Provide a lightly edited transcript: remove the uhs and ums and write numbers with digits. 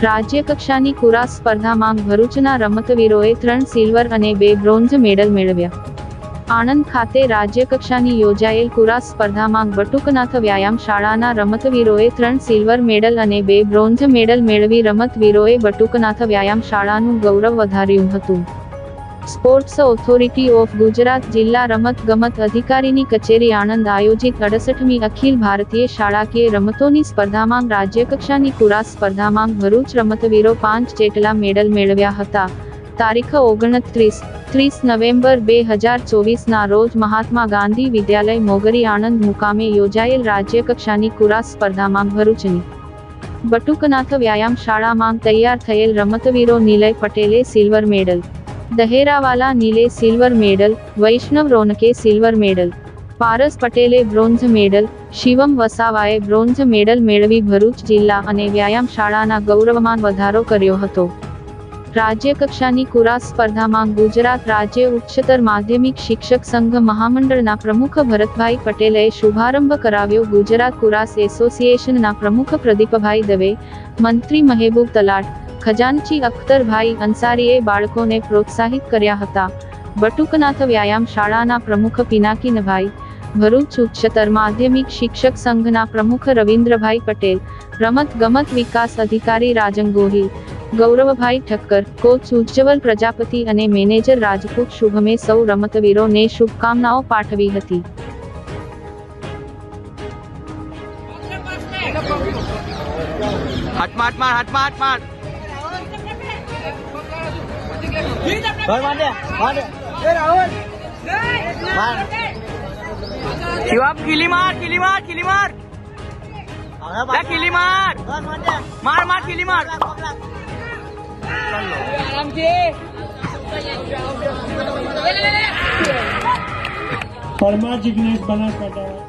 રાજ્ય કક્ષાની કુરાશ સ્પર્ધામાં ભરૂચના રમતવીરોએ 3 સિલ્વર અને 2 બ્રોન્ઝ મેડલ મેળવ્યા. આણંદ ખાતે રાજ્ય કક્ષાની યોજાયેલ કુરાશ સ્પર્ધામાં બટુકનાથ વ્યાયામ શાળાના રમતવીરોએ 3 સિલ્વર મેડલ અને 2 બ્રોન્ઝ મેડલ મેળવી રમતવીરોએ બટુકનાથ વ્યાયામ શાળાનું ગૌરવ વધાર્યું હતું. સ્પોર્ટ્સ ઓથોરિટી ઓફ ગુજરાત જિલ્લા રમત-ગમત અધિકારીની કચેરી આણંદ આયોજિત 68મી અખિલ ભારતીય શાળાકીય રમતોની સ્પર્ધામાં રાજ્યકક્ષાની કુરાશ સ્પર્ધામાં ભરૂચ રમતવીરો 5 જેટલા મેડલ મેળવ્યા હતા. તારીખ 29-30 નવેમ્બર 2024 ના રોજ મહાત્મા ગાંધી વિદ્યાલય મોગરી આણંદ મુકામે યોજાયેલ રાજ્યકક્ષાની કુરાશ સ્પર્ધામાં ભરૂચની બટુકનાથ વ્યાયામ શાળામાં તૈયાર થયેલ રમતવીરો નિલય પટેલે સિલ્વર મેડલ, દહેરાવાલા નીલે સિલ્વર મેડલ, વૈષ્ણવ રોનકે સિલ્વર મેડલ, પારસ પટેલે બ્રોન્ઝ મેડલ, શિવમ વસાવાએ બ્રોન્ઝ મેડલ મેળવી ભરૂચ જિલ્લા અને વ્યાયામ શાળાના ગૌરવમાં વધારો કર્યો હતો. રાજ્ય કક્ષાની કુરાશ સ્પર્ધામાં ગુજરાત રાજ્ય ઉચ્ચતર માધ્યમિક શિક્ષક સંઘ મહામંડળના પ્રમુખ ભરતભાઈ પટેલે શુભારંભ કરાવ્યો. ગુજરાત કુરાશ એસોસિએશનના પ્રમુખ પ્રદીપભાઈ દવે, મંત્રી મહેબૂબ તલાટ, ખજાનચી અખ્તરભાઈ અંસારીએ બાળકોને પ્રોત્સાહિત કર્યા હતા. બટુકનાથ વ્યાયામ શાળાના પ્રમુખ પિનાકીનભાઈ, ભરૂચ ઉચ્ચતર માધ્યમિક શિક્ષક સંઘના પ્રમુખ રવિન્દ્રભાઈ પટેલ, રમત ગમત વિકાસ અધિકારી રાજન ગોહિલ, ગૌરવભાઈ ઠક્કર, કોચ ઉજ્જવલ પ્રજાપતિ અને મેનેજર રાજપૂત શુભમે સૌ રમતવીરોને શુભકામનાઓ પાઠવી હતી. शिवम किली मार किली मार परमार जिग्नेश बनासकांठा।